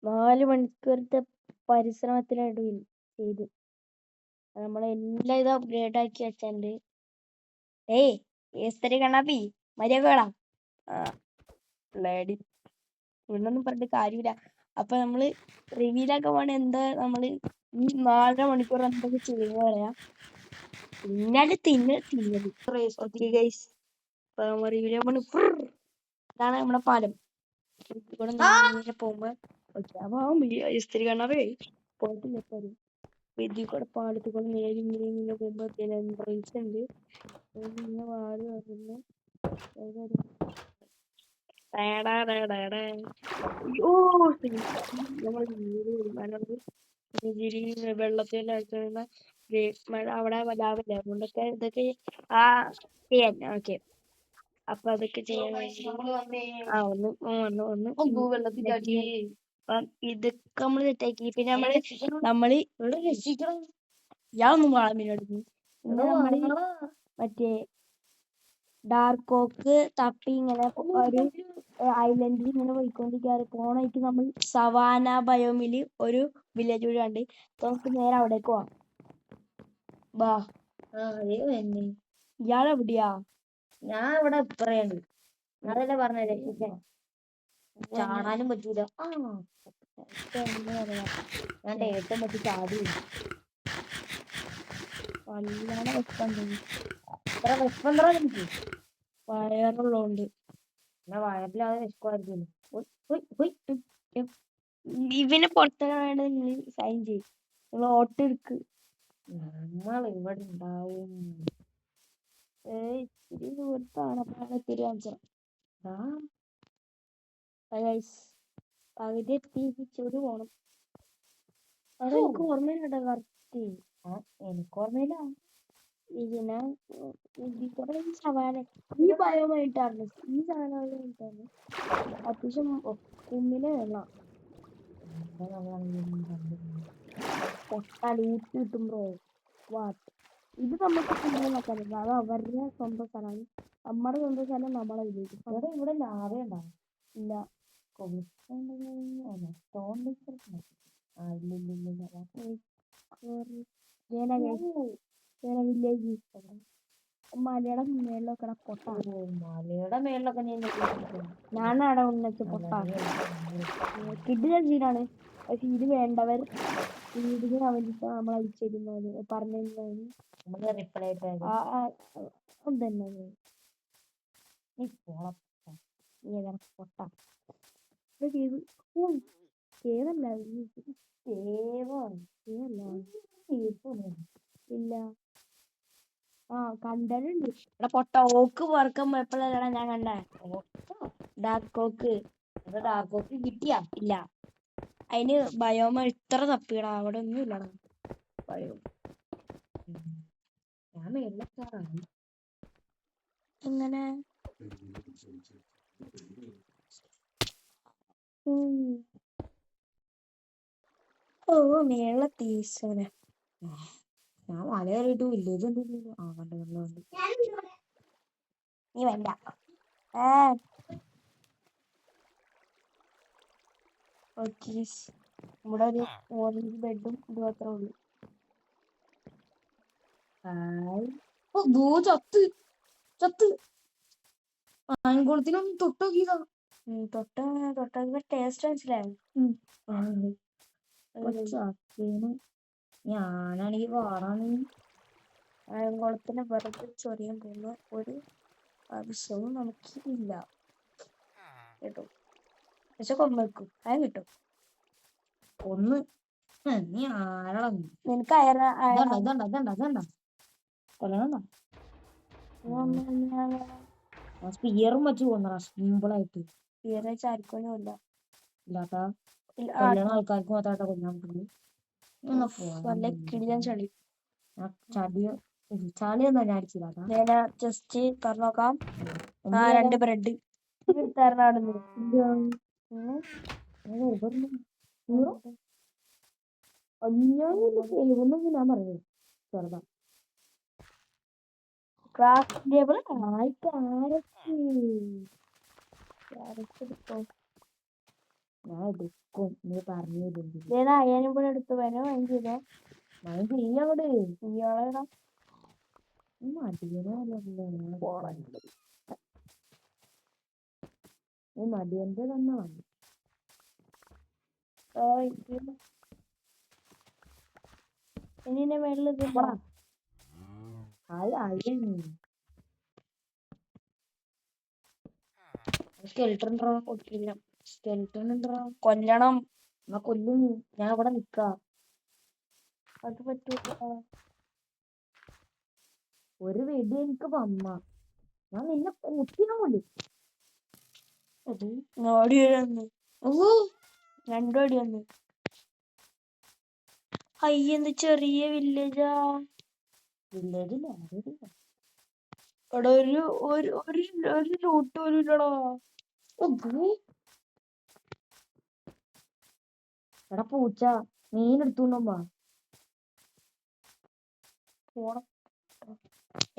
4 മണിക്കൂറത്തെ പരിശ്രമത്തിനൊടുവിൽ ചെയ്തു. നമ്മളെല്ലാം ഇത് അപ്ഗ്രേഡ് ആക്കി വെച്ചിട്ടുണ്ട്. ഏയ് ഏസ്തരി കണ്ണാപ്പി മര്യാദ ലേഡി ഇവിടൊന്നും പറഞ്ഞിട്ട് കാര്യമില്ല. അപ്പൊ നമ്മള് റിവീലാക്കാൻ പോണ എന്താ നമ്മള് ഈ 4 മണിക്കൂർ എന്തൊക്കെ ചെയ്യുക പറയാ. പിന്നാല് തിന്നത് ഓക്കെ ഗൈസ്. റിവീലാൻ പോണ ഇതാണ് നമ്മുടെ പാലം. ഇവിടെ നേരെ പോകുമ്പോ ഓക്കെ അപ്പൊ ഇസ്തിരി കണ്ണാറേ പോയിട്ടില്ല എപ്പോഴും. ഇതിൽ കൂടെ പാലത്തിൽ കൂടെ നേരെ ഇങ്ങനെ പോകുമ്പോ എൻട്രൻസ് ഉണ്ട്. ഇങ്ങനെ വാല് വരുന്നു. വെള്ളത്തിൽ മഴ അവിടെ വലാവില്ല. അതുകൊണ്ടൊക്കെ ഇതൊക്കെ ചെയ്യാൻ ഓക്കെ. അപ്പൊ അതൊക്കെ ചെയ്യാൻ വേണ്ടി ഇതൊക്കെ നമ്മള് സെറ്റാക്കി. പിന്നെ നമ്മള് ഞാനൊന്നും വളമിനടുന്നു. പിന്നെ നമ്മള് മറ്റേ ഡാർക്ക് ഓക്ക് തപ്പി ഇങ്ങനെ ഒരു ഐലൻഡിൽ ഇങ്ങനെ പോയിക്കൊണ്ടിരിക്കാറ്. പോണായിട്ട് നമ്മൾ സവാന ബയോമില് ഒരു വില്ലേജ് കൂടി ഉണ്ട്. നമുക്ക് നേരെ അവിടേക്ക് പോവാം. ബാ ഇയാളെവിടെയാ? ഞാൻ ഇവിടെ ഇപ്പറയാണ്. ഞാനല്ലേ പറഞ്ഞ രക്ഷിക്കാൻ ചാടാനും പറ്റൂല. ഞാൻ ഏറ്റവും പറ്റി ചാടി കല്യാണം വെക്കണ്ടേ? ഇത്ര വിഷമം എനിക്ക് വയറുള്ളോണ്ട്. എന്നാ വയറില്ലാതെ വിശക്കുമായിരിക്കും. ഇവനെ പുറത്തിറങ്ങാണ്ട് നിങ്ങൾ സൈൻ ചെയ്യും. നിങ്ങൾ ഓട്ട് എടുക്ക്. നമ്മൾ ഇവിടെ ഉണ്ടാവും. ഇത്തിരി ദൂരത്താണ്. ഇത്തിരി കാണിച്ചാൽ പകുതി എത്തിച്ചോട് പോണം. അത് എനിക്ക് ഓർമ്മയില്ലട്ടോ കറക്റ്റ്. എനിക്ക് ഓർമ്മയില്ല. ഇതിനെ ഇതിൽ കൂടെ സവാന ഈ ഭയമായിട്ടാണ്. ഈ സാധനമായിട്ടാണ് അത്യാവശ്യം കുമ്മിനെ വെള്ളം പൊട്ടാൽ ഊട്ടി കിട്ടുമ്പോ വാട്ട്. ഇത് നമുക്ക് നോക്കാൻ പറ്റില്ല. അത് അവരുടെ സ്വന്തം സ്ഥലമാണ്. നമ്മുടെ സ്വന്തം സ്ഥലം നമ്മളെ വിജയിക്കും. ഇവിടെ ലാവ ഉണ്ടാവും. ഇല്ല വില്ലേജ് മലയുടെ മേളിലൊക്കെ പൊട്ട. മലയുടെ മേളിലൊക്കെ ഞാനവിടെ ഉന്നച്ച പൊട്ട കിഡിലെ സീനാണ്. പക്ഷെ ഇത് വേണ്ടവർ വീടിന് വേണ്ടിട്ട് നമ്മൾ അടിച്ചിരുന്നത് പറഞ്ഞിരുന്നത് പൊട്ട ഇല്ല. കണ്ടിട്ടുണ്ട്. ഇവിടെ പൊട്ട ഓക്ക് പറക്കുമ്പോ എപ്പോഴാണ് ഞാൻ കണ്ടേ? ഡാർക്ക് ഓക്ക്. ഡാർക്ക് ഓക്ക് കിട്ടിയാ? ഇല്ല. അതിന് ബയോമ ഇത്ര തപ്പിയടാ. അവിടെ ഒന്നും ഇല്ലടാ ബയോ. ഞാൻ മേളിലാണ്. എങ്ങനെ മേള തീസോനെ. ഞാൻ മല കയറിയിട്ട് വില്ലേജ് ഉണ്ടല്ലോ. നീ വേണ്ട. ഇവിടെ ഒരു ഓറഞ്ച് ബെഡും ഇത് മാത്രമേ ഉള്ളൂ. ചത്ത് ചത്ത് ആൺകുളത്തിനൊന്നും തൊട്ടോക്കിയതാ. തൊട്ട ടേസ്റ്റ് മനസ്സിലായി. ഞാനാണെങ്കിൽ വാറാണ്. ആയംകുളത്തിന് വെറുതെ ചൊറിയാൻ പോകുന്ന ഒരു ആവശ്യവും നമുക്ക് ഇല്ല കേട്ടോ. പക്ഷെ കൊന്നേക്കും അയം കിട്ടും. ഒന്ന് നീ ആരാ? നിനക്ക് കൊല്ലണോ? സ്പിയറും വെച്ച് കൊന്നടാ സിമ്പിളായിട്ട്. സ്പിയർ വെച്ച് ആർക്കൊന്നും ഇല്ല. ഇല്ലാട്ടാ കൊല്ലണ ആൾക്കാർക്ക് മാത്രമായിട്ടാ കൊല്ലാൻ പറ്റുള്ളൂ. കിടിലൻ ചളി. ചളിയൊന്നും ഞാൻ അടിച്ചില്ലാട്ടാ. ജസ്റ്റ് തുറന്നോക്കാം. 2 ബ്രെഡ് തരണാടുന്നു. ഞാൻ പറഞ്ഞു ചെറുതാ. ക്രാഫ്റ്റ് ടേബിൾ ഞാൻ എടുക്കും നീ പറഞ്ഞില്ലെങ്കിൽ ഏതാ അയ്യാനും കൂടെ എടുത്ത് വരാൻ മൈൻഡ് ചെയ്തോ മൈൻഡ് ചെയ്യങ്ങോട്ട് ഇയാളെടാ നീ മടിയന്റെ തന്നെ മതി ഇനി എന്നെ മേളിൽ ഇതില്ല സ്കെൽട്ടൺ ഒട്ടില്ല സ്കെൽട്ടൺ ഉണ്ടോ കൊല്ലണം എന്നാ കൊല്ലും ഞാൻ ഇവിടെ നിക്കാം അത് പറ്റൂല ഒരു വെടി എനിക്ക് വന്ന ഞാൻ നിന്നെ കുത്തിനെ കൊല്ലും അത് ഓടി വന്നു രണ്ടു അടി വന്നു അയ്യെന്ത് ചെറിയ വില്ലേജാ വില്ലേജില്ല ഇവിടെ ഒരു ലൂട്ട് പോലും ഇല്ലടാ എടാ പൂച്ച മീൻ എടുത്തുണ്ടോമ്പാ പോണം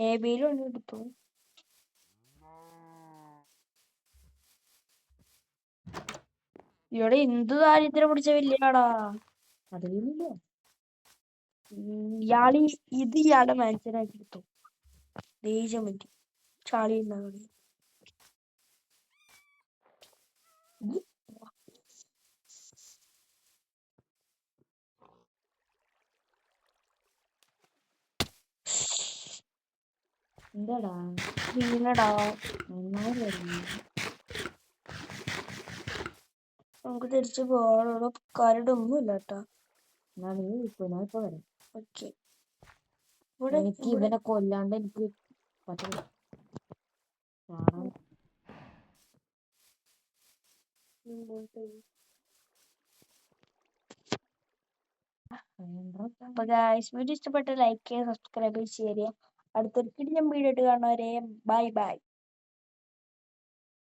ഏബിയിലും എടുത്തു ഇവിടെ എന്ത് ദാരിദ്ര്യം പിടിച്ച വില്ലേജാടാ അതിലില്ല ഇയാള് ഇയാളെ മനസ്സിലാക്കി എടുത്തു ദേഷ്യം പറ്റി ചാളി ഉണ്ടാകണേ എന്താടാ വീണടാ നന്നായി വരുന്നു നമുക്ക് തിരിച്ചു പോകാനുള്ള കരടൊന്നും ഇല്ല കേട്ടാ എന്നാ നീ ഇപ്പൊ ഞാൻ ഇപ്പൊ വരാം ഓക്കെ എനിക്ക് ഇവനെ കൊല്ലാണ്ട് എനിക്ക് പറ്റില്ല അപ്പൊ ഗായ്സ് വീഡിയോ ഇഷ്ടപ്പെട്ട ലൈക്ക് ചെയ്യുക സബ്സ്ക്രൈബ് ചെയ്യുക അടുത്തൊരു കിടിലം വീഡിയോ ആയിട്ട് കാണുന്നവരെ ബൈ ബൈ